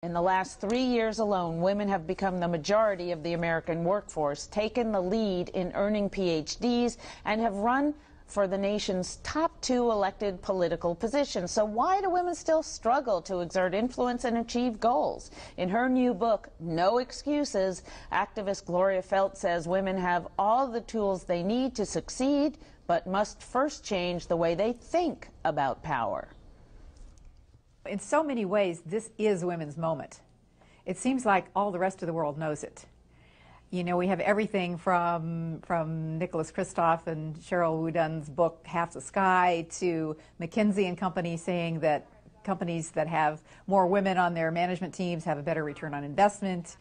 In the last 3 years alone, women have become the majority of the American workforce, taken the lead in earning PhDs, and have run for the nation's top 2 elected political positions. So why do women still struggle to exert influence and achieve goals? In her new book, No Excuses, activist Gloria Feldt says women have all the tools they need to succeed, but must first change the way they think about power. In so many ways, this is women's moment. It seems like all the rest of the world knows it. You know, we have everything from Nicholas Kristof and Cheryl Wooden's book, Half the Sky, to McKinsey and Company saying that companies that have more women on their management teams have a better return on investment.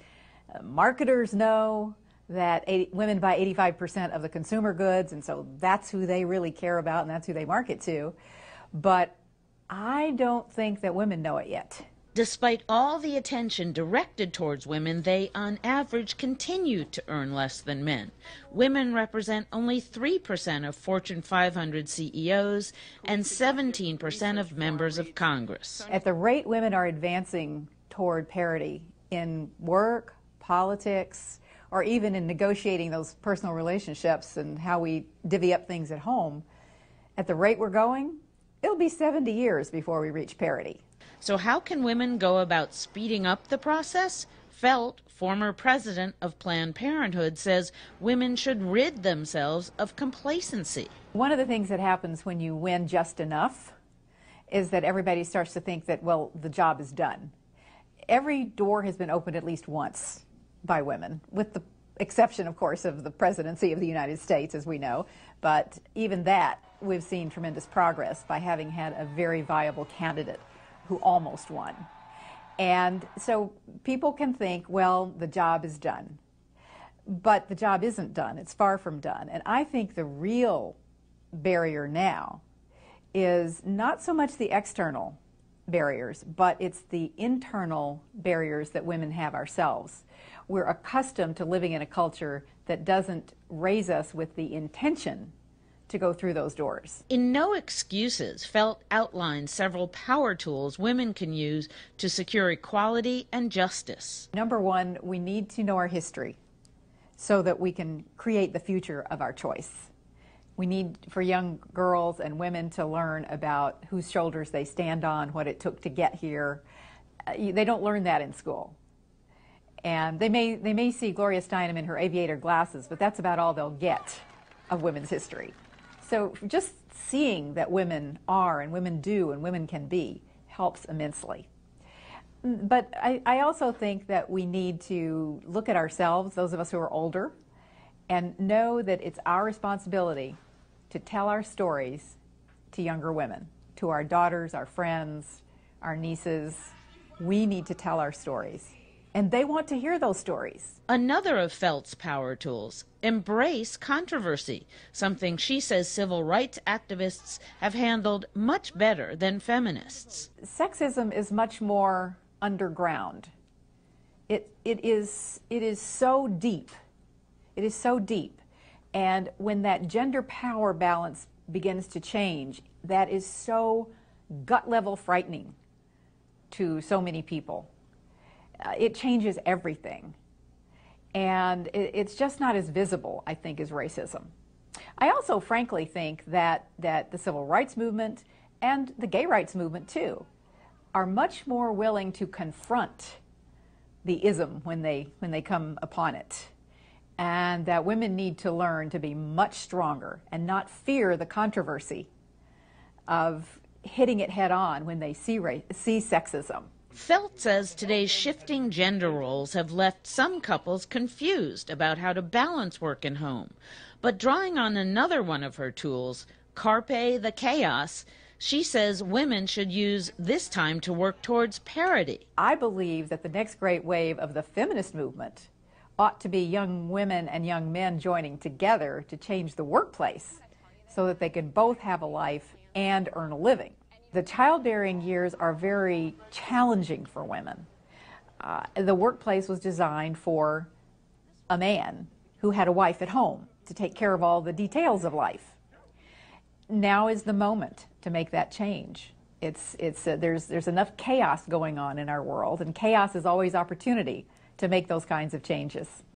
Marketers know that women buy 85% of the consumer goods, and so that's who they really care about and that's who they market to. But I don't think that women know it yet. Despite all the attention directed towards women, they on average continue to earn less than men. Women represent only 3% of Fortune 500 CEOs and 17% of members of Congress. At the rate women are advancing toward parity in work, politics, or even in negotiating those personal relationships and how we divvy up things at home, at the rate we're going, it'll be 70 years before we reach parity. So how can women go about speeding up the process? Feldt, former president of Planned Parenthood, says women should rid themselves of complacency. One of the things that happens when you win just enough is that everybody starts to think that, well, the job is done. Every door has been opened at least once by women, with the exception, of course, of the presidency of the United States, as we know. But even that, we've seen tremendous progress by having had a very viable candidate who almost won. And so people can think, well, the job is done. But the job isn't done. It's far from done. And I think the real barrier now is not so much the external barriers, but it's the internal barriers that women have ourselves. We're accustomed to living in a culture that doesn't raise us with the intention to go through those doors. In No Excuses, Feldt outlined several power tools women can use to secure equality and justice. Number one, we need to know our history so that we can create the future of our choice. We need for young girls and women to learn about whose shoulders they stand on, what it took to get here. They don't learn that in school. And they may see Gloria Steinem in her aviator glasses, but that's about all they'll get of women's history. So just seeing that women are and women do and women can be helps immensely. But I also think that we need to look at ourselves, those of us who are older, and know that it's our responsibility to tell our stories to younger women, to our daughters, our friends, our nieces. We need to tell our stories. And they want to hear those stories. Another of Feldt's power tools, embrace controversy, something she says civil rights activists have handled much better than feminists. Sexism is much more underground. It is so deep. It is so deep. And when that gender power balance begins to change, that is so gut-level frightening to so many people. It changes everything. And it's just not as visible, I think, as racism. I also, frankly, think that the civil rights movement and the gay rights movement, too, are much more willing to confront the ism when they come upon it. And that women need to learn to be much stronger and not fear the controversy of hitting it head on when they see sexism. Feldt says today's shifting gender roles have left some couples confused about how to balance work and home. But drawing on another one of her tools, Carpe the Chaos, she says women should use this time to work towards parity. I believe that the next great wave of the feminist movement ought to be young women and young men joining together to change the workplace so that they can both have a life and earn a living. The childbearing years are very challenging for women. The workplace was designed for a man who had a wife at home to take care of all the details of life. Now is the moment to make that change. There's enough chaos going on in our world, and chaos is always opportunity to make those kinds of changes.